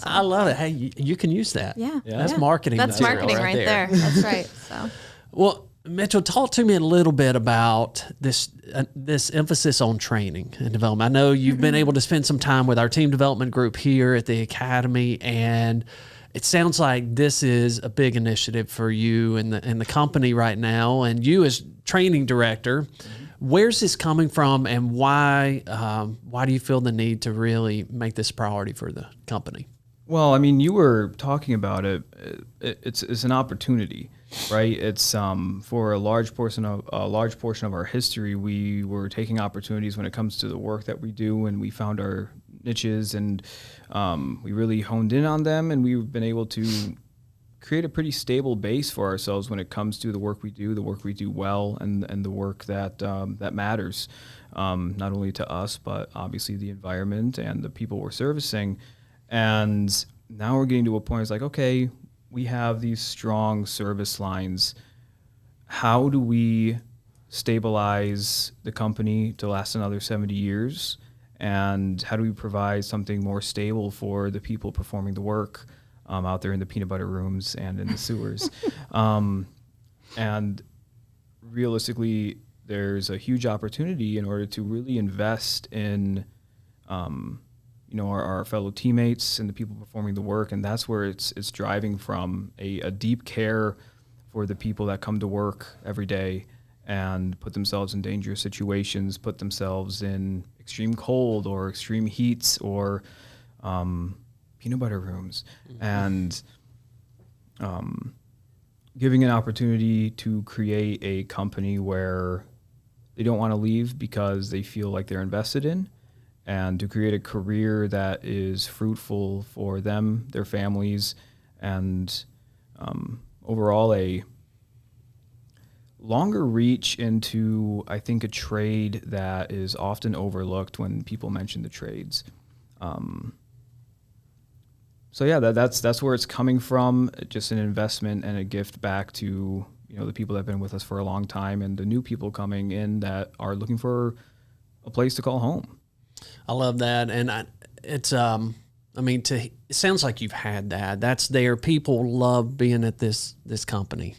I love it. Hey, you can use that. Yeah. That's marketing That's material marketing right there. there. That's right. So Well, Mitchell, talk to me a little bit about this emphasis on training and development. I know you've been able to spend some time with our team development group here at the academy, and it sounds like this is a big initiative for you and the company right now. And you as training director, where's this coming from, and why do you feel the need to really make this a priority for the company? Well, I mean, you were talking about it. It's an opportunity, right? It's for a large portion of our history, we were taking opportunities when it comes to the work that we do, and we found our niches, and we really honed in on them, and we've been able to create a pretty stable base for ourselves when it comes to the work we do well, and the work that matters, not only to us, but obviously the environment and the people we're servicing. And now we're getting to a point, it's like, okay, we have these strong service lines. How do we stabilize the company to last another 70 years? And how do we provide something more stable for the people performing the work out there in the peanut butter rooms and in the sewers? And realistically, there's a huge opportunity in order to really invest in our fellow teammates and the people performing the work, and that's where it's driving from, a deep care for the people that come to work every day and put themselves in dangerous situations, put themselves in extreme cold or extreme heats or peanut butter rooms, and giving an opportunity to create a company where they don't want to leave because they feel like they're invested in, and to create a career that is fruitful for them, their families, and overall a longer reach into, I think, a trade that is often overlooked when people mention the trades. So yeah, that's where it's coming from. Just an investment and a gift back to the people that have been with us for a long time, and the new people coming in that are looking for a place to call home. I love that, and it sounds like you've had that. That's there. People love being at this company.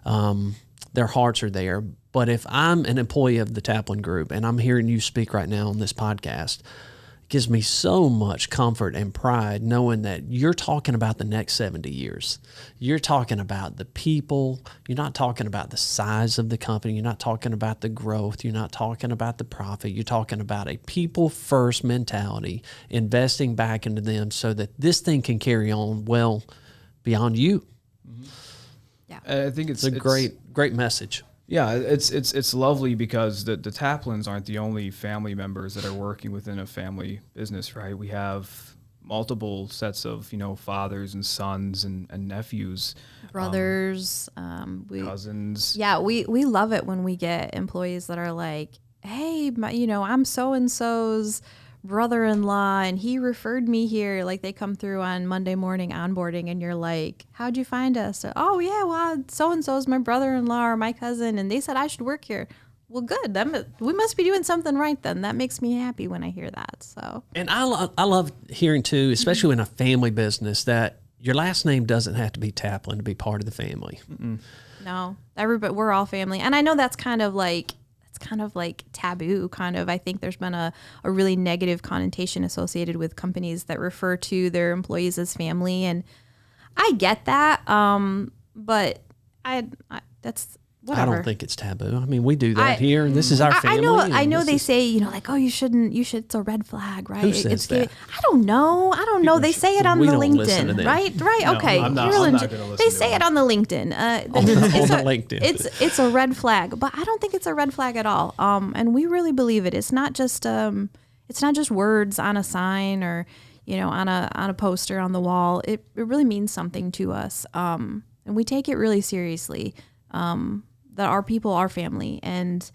Their hearts are there. But if I'm an employee of the Taplin Group and I'm hearing you speak right now on this podcast, it gives me so much comfort and pride knowing that you're talking about the next 70 years. You're talking about the people. You're not talking about the size of the company. You're not talking about the growth. You're not talking about the profit. You're talking about a people-first mentality, investing back into them so that this thing can carry on well beyond you. Mm-hmm. Yeah, I think it's a great message. Yeah, it's lovely because the Taplins aren't the only family members that are working within a family business, right? We have multiple sets of fathers and sons and nephews, brothers, cousins. Yeah, we love it when we get employees that are like, hey, I'm so and so's brother-in-law and he referred me here. Like they come through on Monday morning onboarding and you're like, how'd you find us? Oh yeah, well, so-and-so is my brother-in-law or my cousin and they said I should work here. Well, good. We must be doing something right then. That makes me happy when I hear that. So, and I love hearing too, especially in a family business, that your last name doesn't have to be Taplin to be part of the family. Mm-mm. No, everybody, we're all family. And I know that's kind of like taboo, I think there's been a really negative connotation associated with companies that refer to their employees as family. And I get that. But that's whatever. I don't think it's taboo. I mean, we do that here, and this is our family. I know they say, oh, you shouldn't, it's a red flag, right? Who says that? I don't know. They say it on the LinkedIn, right? No, okay. I'm not going to listen. They say it on the LinkedIn. LinkedIn. It's a red flag, but I don't think it's a red flag at all. And we really believe it. It's not just words on a sign or, on a poster on the wall. It really means something to us. And we take it really seriously. That our people are family, and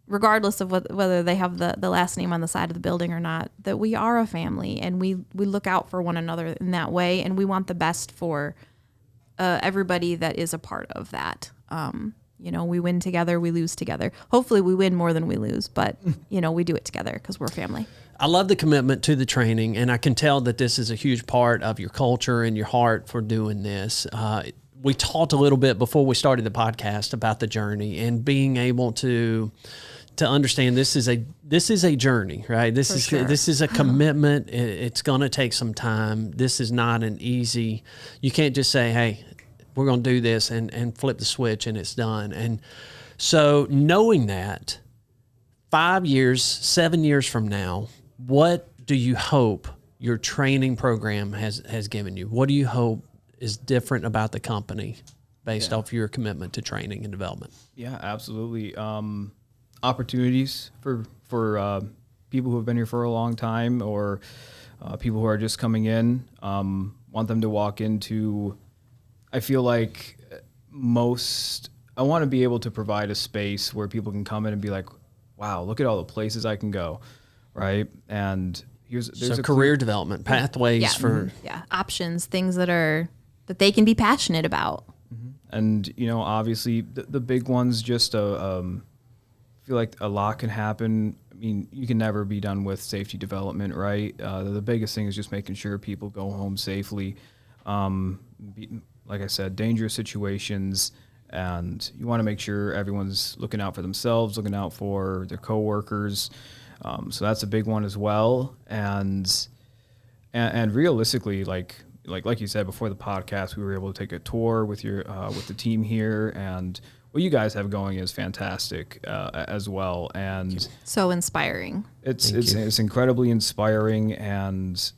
regardless of whether they have the last name on the side of the building or not, that we are a family, and we look out for one another in that way, and we want the best for everybody that is a part of that. We win together, we lose together. Hopefully we win more than we lose, but we do it together because we're family. I love the commitment to the training, and I can tell that this is a huge part of your culture and your heart for doing this. we talked a little bit before we started the podcast about the journey and being able to understand this is a journey, right? This is a commitment. It's going to take some time. This is not an easy. You can't just say, "Hey, we're going to do this," and flip the switch and it's done. And so, knowing that, 5 years, 7 years from now, what do you hope your training program has given you? What do you hope is different about the company based off your commitment to training and development? Yeah, absolutely. Opportunities for people who have been here for a long time, or people who are just coming in. Want them to walk into. I feel like I want to be able to provide a space where people can come in and be like, "Wow, look at all the places I can go," right? And there's a career development pathways for options, things that they can be passionate about. And obviously the big ones, just feel like a lot can happen. I mean, you can never be done with safety development, right? The biggest thing is just making sure people go home safely. Like I said, dangerous situations, and you want to make sure everyone's looking out for themselves, looking out for their coworkers. So that's a big one as well. And realistically, like you said before the podcast, we were able to take a tour with with the team here, and what you guys have going is fantastic as well. And so inspiring. It's incredibly inspiring and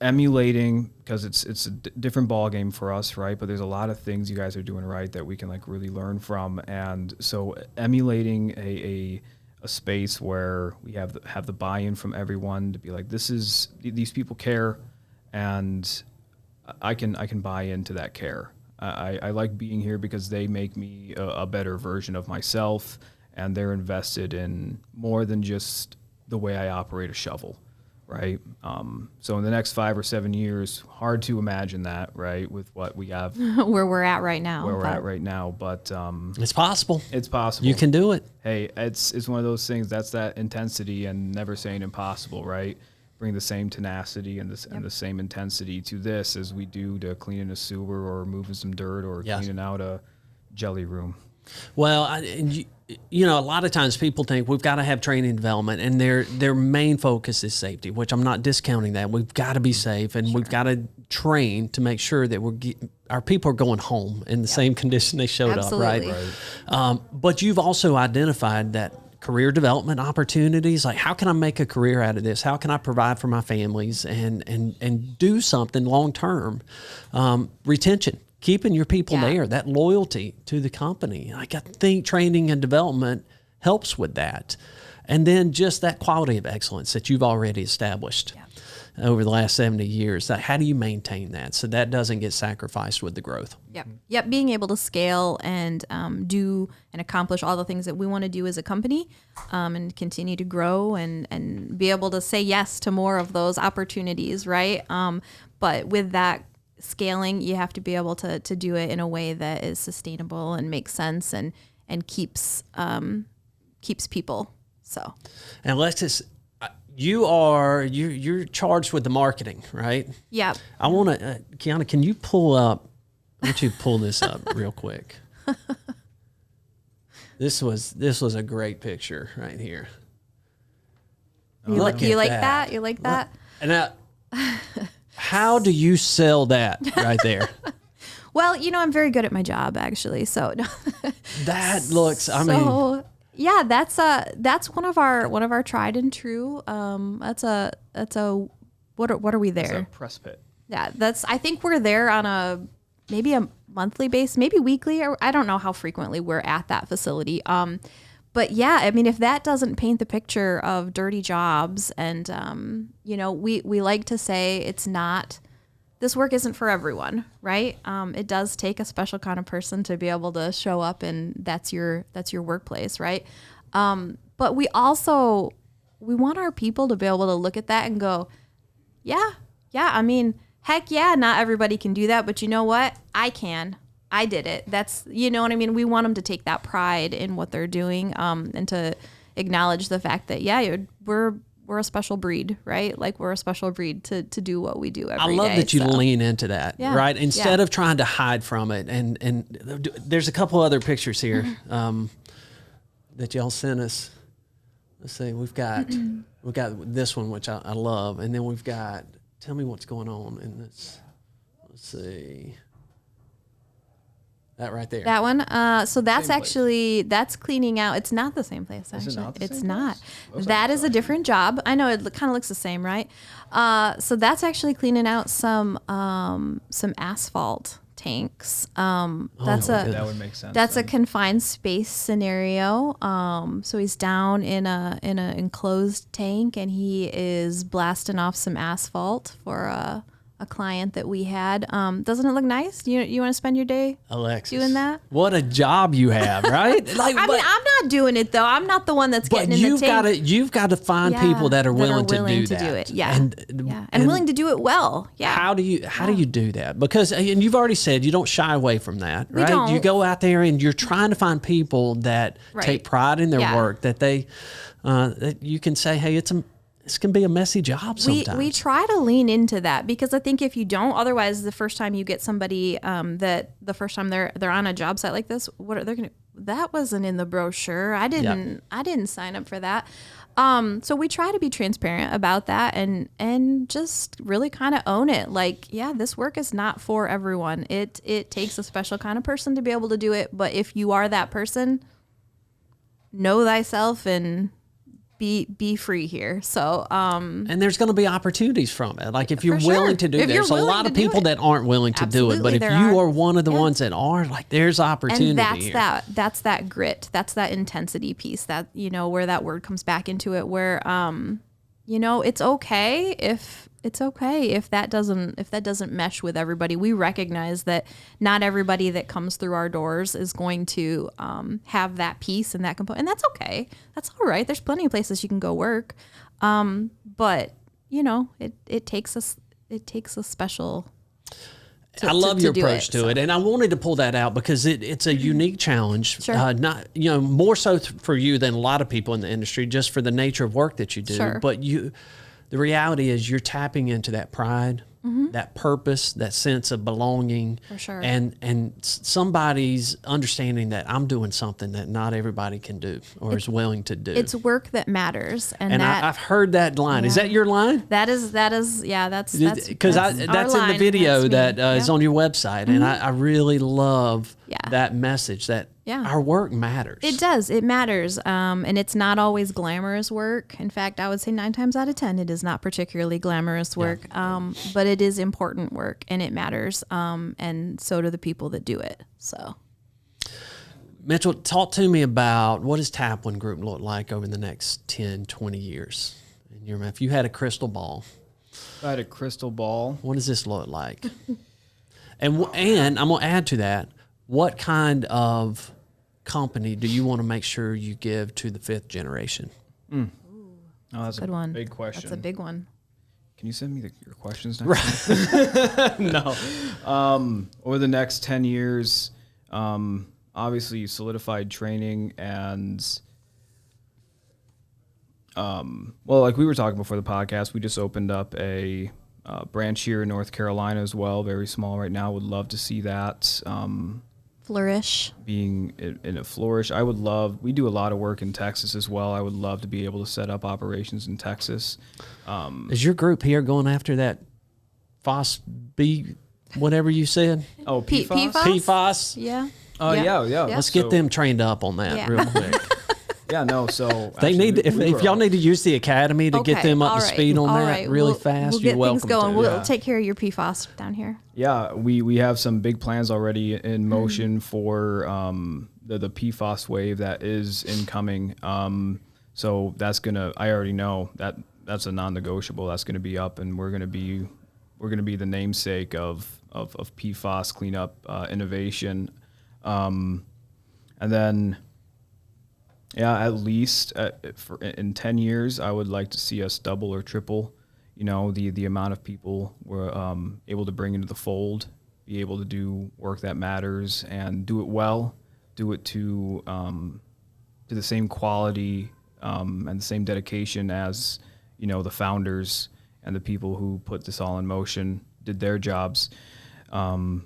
emulating, because it's a different ball game for us, right? But there's a lot of things you guys are doing right that we can really learn from. And so emulating a space where we have the buy-in from everyone to be like, these people care, and I can buy into that care. I like being here because they make me a better version of myself, and they're invested in more than just the way I operate a shovel, right? So in the next 5 or 7 years, hard to imagine that, right, with what we have. Where we're at right now. But it's possible. It's possible. You can do it. Hey, it's one of those things, that's that intensity, and never saying impossible, right? Bring the same tenacity and the same intensity to this as we do to cleaning a sewer or moving some dirt or cleaning out a jelly room. Well, a lot of times people think we've got to have training and development, and their main focus is safety, which I'm not discounting that. We've got to be safe, and we've got to train to make sure that our people are going home in the same condition they showed up, right? But you've also identified that career development opportunities, like how can I make a career out of this? How can I provide for my families and do something long term? Retention, keeping your people there, that loyalty to the company. Like, I think training and development helps with that. And then just that quality of excellence that you've already established over the last 70 years. How do you maintain that so that doesn't get sacrificed with the growth? Yep. Being able to scale and do and accomplish all the things that we want to do as a company, and continue to grow and be able to say yes to more of those opportunities, right? But with that scaling, you have to be able to do it in a way that is sustainable and makes sense and keeps people. So, and Alexis, you're charged with the marketing, right? Yeah. I want to, Kiana, can you why don't you pull this up real quick? This was a great picture right here. You like that? You like that? And how do you sell that right there? Well, I'm very good at my job, actually. So that looks. Yeah, that's one of our tried and true. That's a what are we there? It's a press pit. Yeah, I think we're there on maybe a monthly basis, maybe weekly, or I don't know how frequently we're at that facility. But yeah, I mean, if that doesn't paint the picture of dirty jobs, and we like to say this work isn't for everyone, right? It does take a special kind of person to be able to show up, and that's your workplace, right? But we want our people to be able to look at that and go, yeah. I mean, heck yeah, not everybody can do that, but you know what? I can. I did it. That's, you know what I mean? We want them to take that pride in what they're doing, and to acknowledge the fact that, we're a special breed, right? Like we're a special breed to do what we do every I love day, that you so. lean into that, Yeah, right? Instead yeah. of trying to hide from it. And there's a couple other pictures here that y'all sent us. Let's see, we've got this one, which I love, and then we've got. Tell me what's going on in this. Let's see. That right there. That one. So that's Same actually that's cleaning out. It's not the same place. Actually, Is it not the it's same not. place? That is a different job. I know it kind of looks the same, right? So that's actually cleaning out some asphalt tanks. That's That would make sense. That's a then. confined space scenario. So he's down in a enclosed tank, and he is blasting off some asphalt for a client that we had. Doesn't it look nice? You want to spend your day Alexis, doing that? What a job you have, right? Like, I mean, I'm not doing it though. I'm not the one that's but getting in the tank. you've got to find people that are willing to do that. it. Yeah. And And willing to do it well. Yeah. How do you do that? Because, and you've already said you don't shy away from that, right? don't. You go out there and you're trying to find people that Right. take pride in their Yeah. work, that that you can say, hey, this can be a messy job sometimes. We try to lean into that, because I think if you don't, otherwise the first time you get somebody that the first time they're on a job site like this, what are they gonna? That wasn't in the brochure. I didn't sign up for that. So we try to be transparent about that and just really kind of own it. Like, yeah, this work is not for everyone. It takes a special kind of person to be able to do it. But if you are that person, know thyself and be free here. So, and there's going to be opportunities from it. Like if you're For sure. willing to do If that, you're there's a willing lot to of do people it. that aren't willing to do it. But Absolutely, if there you are. are one of the Yeah. ones that are, like, there's opportunity and that's here. that's that grit, that's that intensity piece, that where that word comes back into it, where it's okay if that doesn't mesh with everybody. We recognize that not everybody that comes through our doors is going to have that piece and that component, and that's okay. That's all right. There's plenty of places you can go work, but it takes a special. I love your do approach it, to so. it, and I wanted to pull that out because it's a unique challenge. Sure. Not more so for you than a lot of people in the industry, just for the nature of work that you do. Sure. But the reality is you're tapping into that pride, that purpose, that sense of belonging, For sure. and somebody's understanding that I'm doing something that not everybody can do or is willing to do. It's work that matters, and and that I've heard that line. Is Yeah. that your line? that is yeah, that's Because our that's in the line. video That's me. that is Yeah. on your website, and I really love Yeah. that message that Yeah. our work matters. It does. It matters. And it's not always glamorous work. In fact, I would say 9 times out of 10, it is not particularly glamorous work. But it is important work, and it matters. And so do the people that do it. So, Mitchell, talk to me about what does Taplin Group look like over the next 10, 20 years? If you had a crystal ball, If I had a crystal ball. what does this look like? and I'm going to add to that, what kind of company do you want to make sure you give to the 5th generation? Oh, that's good a one. big question. That's a big one. Can you send me your questions next time? No. Over the next 10 years, obviously solidified training and, well, like we were talking before the podcast, we just opened up a branch here in North Carolina as well, very small right now. Would love to see that Flourish. being in a flourish. We do a lot of work in Texas as well. I would love to be able to set up operations in Texas. Is your group here going after that whatever you said? Oh, PFAS? PFAS? Yeah. Oh, yeah. Let's get them trained up on that Yeah. real quick. Yeah, no, so They need to, we if were y'all all- need to use the academy to get Okay, them up all to right, speed on all that right. really We'll fast, get you're welcome things going. to. We'll Yeah. take care of your PFAS down here. Yeah, we have some big plans already in motion for the PFAS wave that is incoming. So that's I already know that's a non-negotiable. That's gonna be up, and we're gonna be the namesake of PFAS cleanup innovation. And then, yeah, at least in 10 years, I would like to see us double or triple, the amount of people we're able to bring into the fold, be able to do work that matters and do it well, do it to the same quality and the same dedication as, the founders and the people who put this all in motion did their jobs, and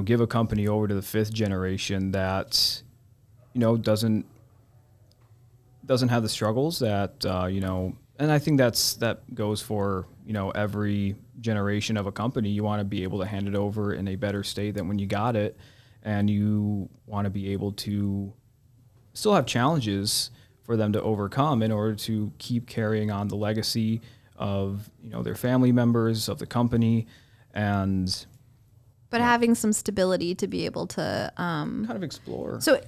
give a company over to the fifth generation that doesn't have the struggles that and I think that goes for every generation of a company. You want to be able to hand it over in a better state than when you got it, and you want to be able to still have challenges for them to overcome in order to keep carrying on the legacy of their family members, of the company, and but having some stability to be able to kind of explore. So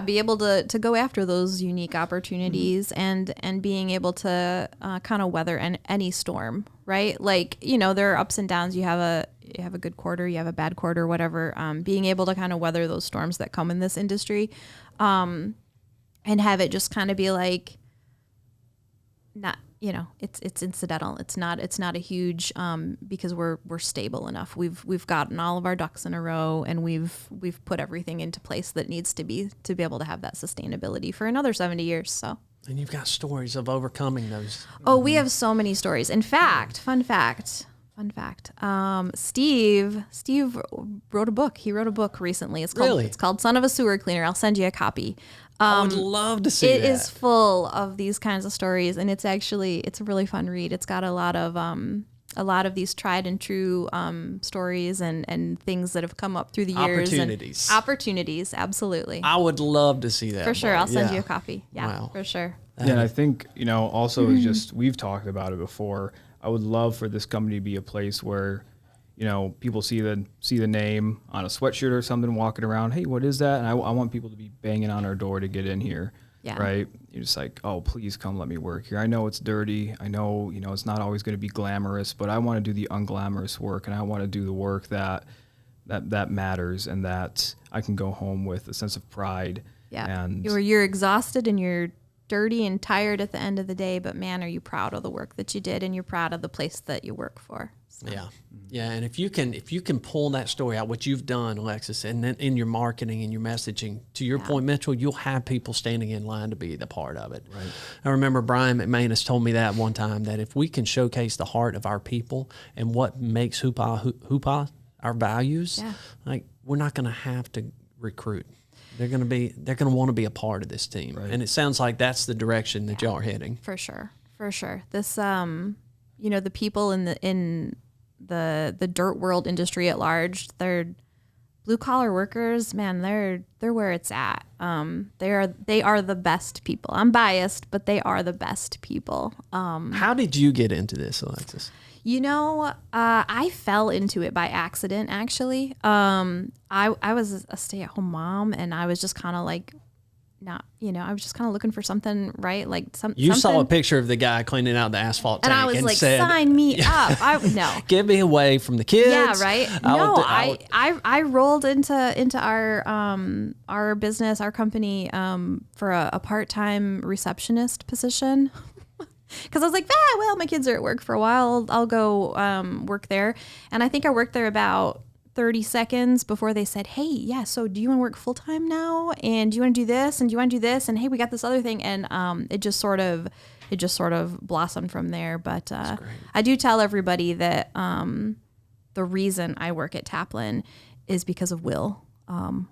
be able to go after those unique opportunities and being able to kind of weather any storm, right? Like, there are ups and downs. You have a good quarter, you have a bad quarter, whatever. Being able to kind of weather those storms that come in this industry, and have it just kind of be like, not, it's incidental. It's not a huge, because we're stable enough. We've gotten all of our ducks in a row, and we've put everything into place that needs to be able to have that sustainability for another 70 years. So. And you've got stories of overcoming those. Oh, we have so many stories. In fact, fun fact. Steve wrote a book. He wrote a book recently. It's called Son of a Sewer Cleaner. I'll send you a copy. I would love to see it. It is full of these kinds of stories, and it's a really fun read. It's got a lot of these tried and true stories and things that have come up through the years. Opportunities, absolutely. I would love to see that. For sure. I'll send you a copy. Yeah, wow. For sure. Yeah, and I think, also is just, we've talked about it before. I would love for this company to be a place where, people see the name on a sweatshirt or something walking around. Hey, what is that? And I want people to be banging on our door to get in here. Yeah. Right. You're just like, oh, please come let me work here. I know it's dirty. I know, it's not always going to be glamorous, but I want to do the unglamorous work, and I want to do the work that matters, and that I can go home with a sense of pride. Yeah. And you're exhausted and you're dirty and tired at the end of the day, but man, are you proud of the work that you did, and you're proud of the place that you work for. So. Yeah. And if you can pull that story out, what you've done, Alexis, and then in your marketing and your messaging, to your point, Mitchell, you'll have people standing in line to be the part of it. Right. I remember Brian McManus told me that one time, that if we can showcase the heart of our people and what makes Hoopah our values, like, we're not going to have to recruit. They're going to want to be a part of this team. Right. And it sounds like that's the direction that y'all are heading. For sure. This, the people in the dirt world industry at large, they're blue collar workers, man, they're where it's at. They are the best people. I'm biased, but they are the best people. How did you get into this, Alexis? I fell into it by accident, actually. I was a stay-at-home mom, and I was just kind of like, I was just kind of looking for something, right? Like You something. saw a picture of the guy cleaning out the asphalt tank, and I was like, said, sign me up. No. Get me away from the kids. Yeah, right. I rolled into our business, our company, for a part-time receptionist position. Because I was like, my kids are at work for a while. I'll go work there. And I think I worked there about 30 seconds before they said, hey, yeah, so do you want to work full-time now? And do you want to do this? And do you want to do this? And hey, we got this other thing. And it just sort of blossomed from there. But I do tell everybody that the reason I work at Taplin is because of Will.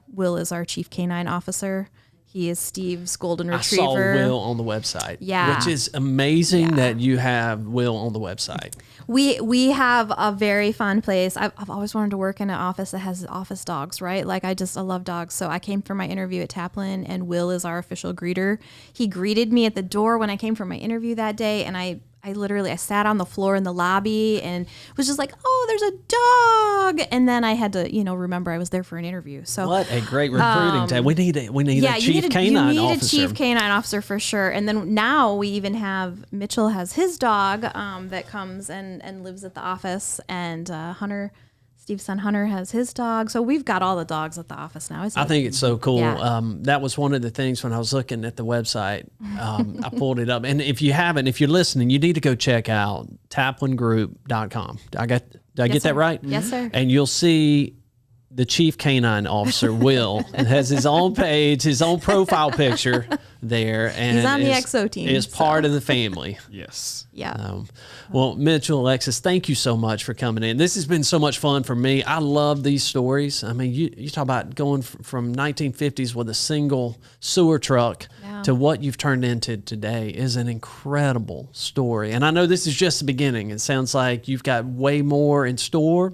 Will is our chief canine officer. He is Steve's golden retriever. I saw Will on the website. Yeah. Which is amazing that you have Will on the website. We have a very fun place. I've always wanted to work in an office that has office dogs, right? Like I love dogs. So I came for my interview at Taplin, and Will is our official greeter. He greeted me at the door when I came for my interview that day, and I sat on the floor in the lobby and was just like, oh, there's a dog. And then I had to, remember I was there for an interview. So what a great recruiting team. We need a chief canine officer. You need a chief canine officer for sure. And then now we even have, Mitchell has his dog that comes and lives at the office, and Steve's son Hunter has his dog. So we've got all the dogs at the office now. I think it's so cool. Yeah. That was one of the things when I was looking at the website. I pulled it up. And if you're listening, you need to go check out taplingroup.com. Did I get that right? Yes, sir. And you'll see the chief canine officer, Will, has his own page, his own profile picture there. And he's on the XO team. Is part of the family. Yes. Yeah. Well, Mitchell, Alexis, thank you so much for coming in. This has been so much fun for me. I love these stories. I mean, you talk about going from 1950s with a single sewer truck to what you've turned into today is an incredible story. And I know this is just the beginning. It sounds like you've got way more in store,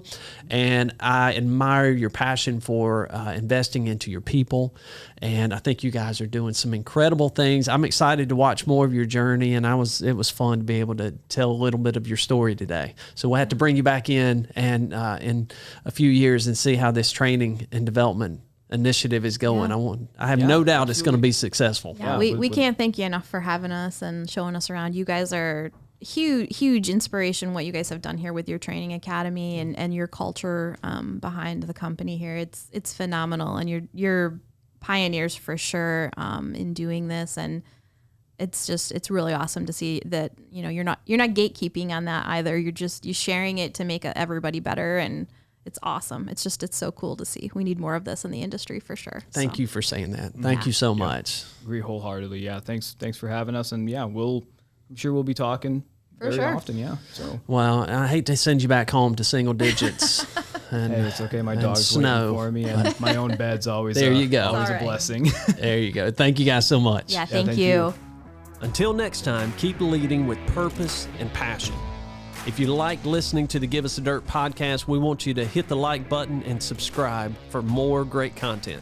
and I admire your passion for investing into your people. And I think you guys are doing some incredible things. I'm excited to watch more of your journey, and it was fun to be able to tell a little bit of your story today. So we'll have to bring you back in and in a few years and see how this training and development initiative is going. I have no doubt it's going to be successful. Yeah, we can't thank you enough for having us and showing us around. You guys are huge inspiration, what you guys have done here with your training academy and your culture behind the company here. It's phenomenal, and you're pioneers for sure in doing this, and it's really awesome to see that you're not gatekeeping on that either. You're sharing it to make everybody better, and it's awesome. It's so cool to see. We need more of this in the industry for sure. Thank you for saying that. Thank you so much. Agree wholeheartedly. Yeah, thanks for having us, and I'm sure we'll be talking very often. Yeah. So. Well, I hate to send you back home to single digits. And, hey, it's okay. My dog's waiting for me, and my own bed's always there. You go. Always a blessing. There you go. Thank you guys so much. Yeah, thank you. Until next time, keep leading with purpose and passion. If you like listening to the Give Us the Dirt podcast, we want you to hit the like button and subscribe for more great content.